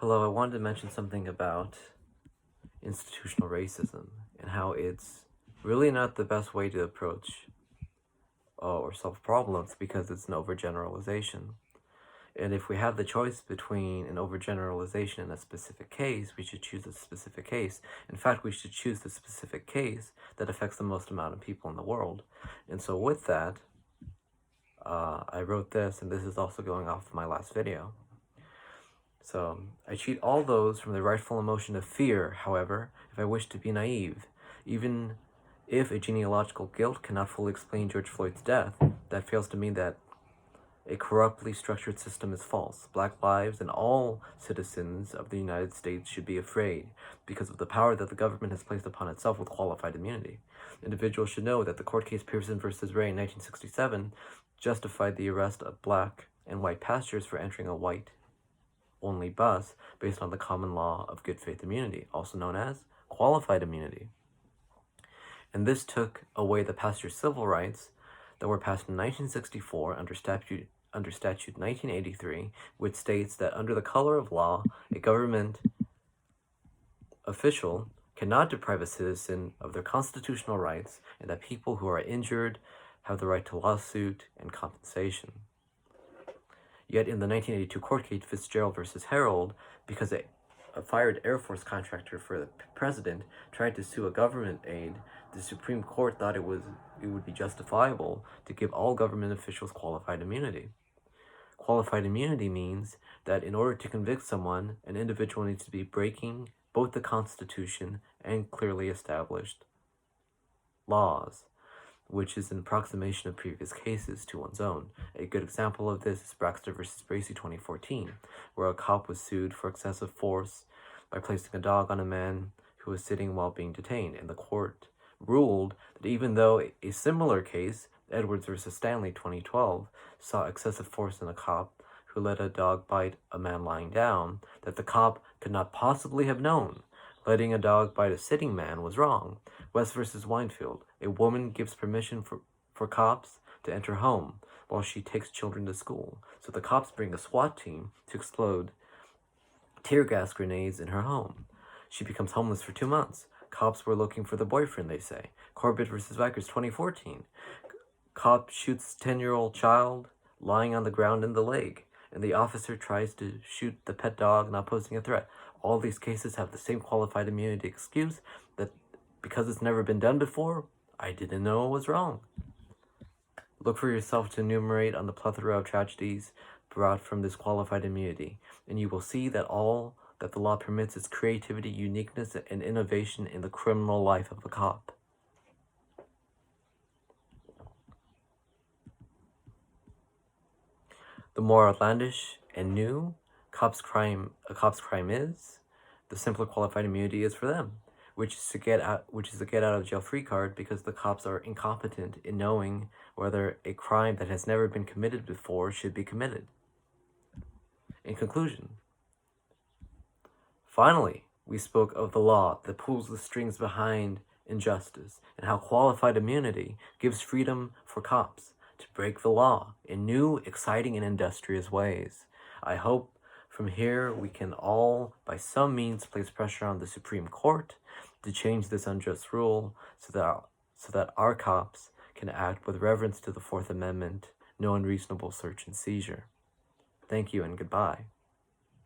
Hello, I wanted to mention something about institutional racism and how it's really not the best way to approach or solve problems because it's an overgeneralization. And if we have the choice between an overgeneralization and a specific case, we should choose a specific case. In fact, we should choose the specific case that affects the most amount of people in the world. And so with that, I wrote this, and this is also going off of my last video. So, I treat all those from the rightful emotion of fear, however, if I wish to be naive. Even if a genealogical guilt cannot fully explain George Floyd's death, that fails to mean that a corruptly structured system is false. Black lives and all citizens of the United States should be afraid because of the power that the government has placed upon itself with qualified immunity. Individuals should know that the court case Pearson v. Ray in 1967 justified the arrest of black and white passengers for entering a white-only bus based on the common law of good faith immunity, also known as qualified immunity. And this took away the passenger civil rights that were passed in 1964 under statute 1983, which states that under the color of law, a government official cannot deprive a citizen of their constitutional rights, and that people who are injured have the right to lawsuit and compensation. Yet in the 1982 court case Fitzgerald versus Harold, because a fired Air Force contractor for the president tried to sue a government aide, the Supreme Court thought it would be justifiable to give all government officials qualified immunity. Qualified immunity means that in order to convict someone, an individual needs to be breaking both the Constitution and clearly established laws, which is an approximation of previous cases to one's own. A good example of this is Braxton versus Bracey 2014, where a cop was sued for excessive force by placing a dog on a man who was sitting while being detained, and the court ruled that even though a similar case, Edwards versus Stanley 2012, saw excessive force in a cop who let a dog bite a man lying down, that the cop could not possibly have known letting a dog bite a sitting man was wrong. West versus Winefield, a woman gives permission for cops to enter home while she takes children to school. So the cops bring a SWAT team to explode tear gas grenades in her home. She becomes homeless for 2 months. Cops were looking for the boyfriend, they say. Corbett versus Vickers 2014. Cop shoots 10-year-old child lying on the ground in the leg, and the officer tries to shoot the pet dog not posing a threat. All these cases have the same qualified immunity excuse that because it's never been done before, I didn't know it was wrong. Look for yourself to enumerate on the plethora of tragedies brought from this qualified immunity, and you will see that all that the law permits is creativity, uniqueness, and innovation in the criminal life of a cop. The more outlandish and new a cop's crime is, the simpler qualified immunity is for them, which is a get out of jail free card because the cops are incompetent in knowing whether a crime that has never been committed before should be committed. In conclusion, finally, we spoke of the law that pulls the strings behind injustice and how qualified immunity gives freedom for cops to break the law in new, exciting, and industrious ways. I hope from here we can all, by some means, place pressure on the Supreme Court to change this unjust rule so that our cops can act with reverence to the Fourth Amendment, no unreasonable search and seizure. Thank you and goodbye.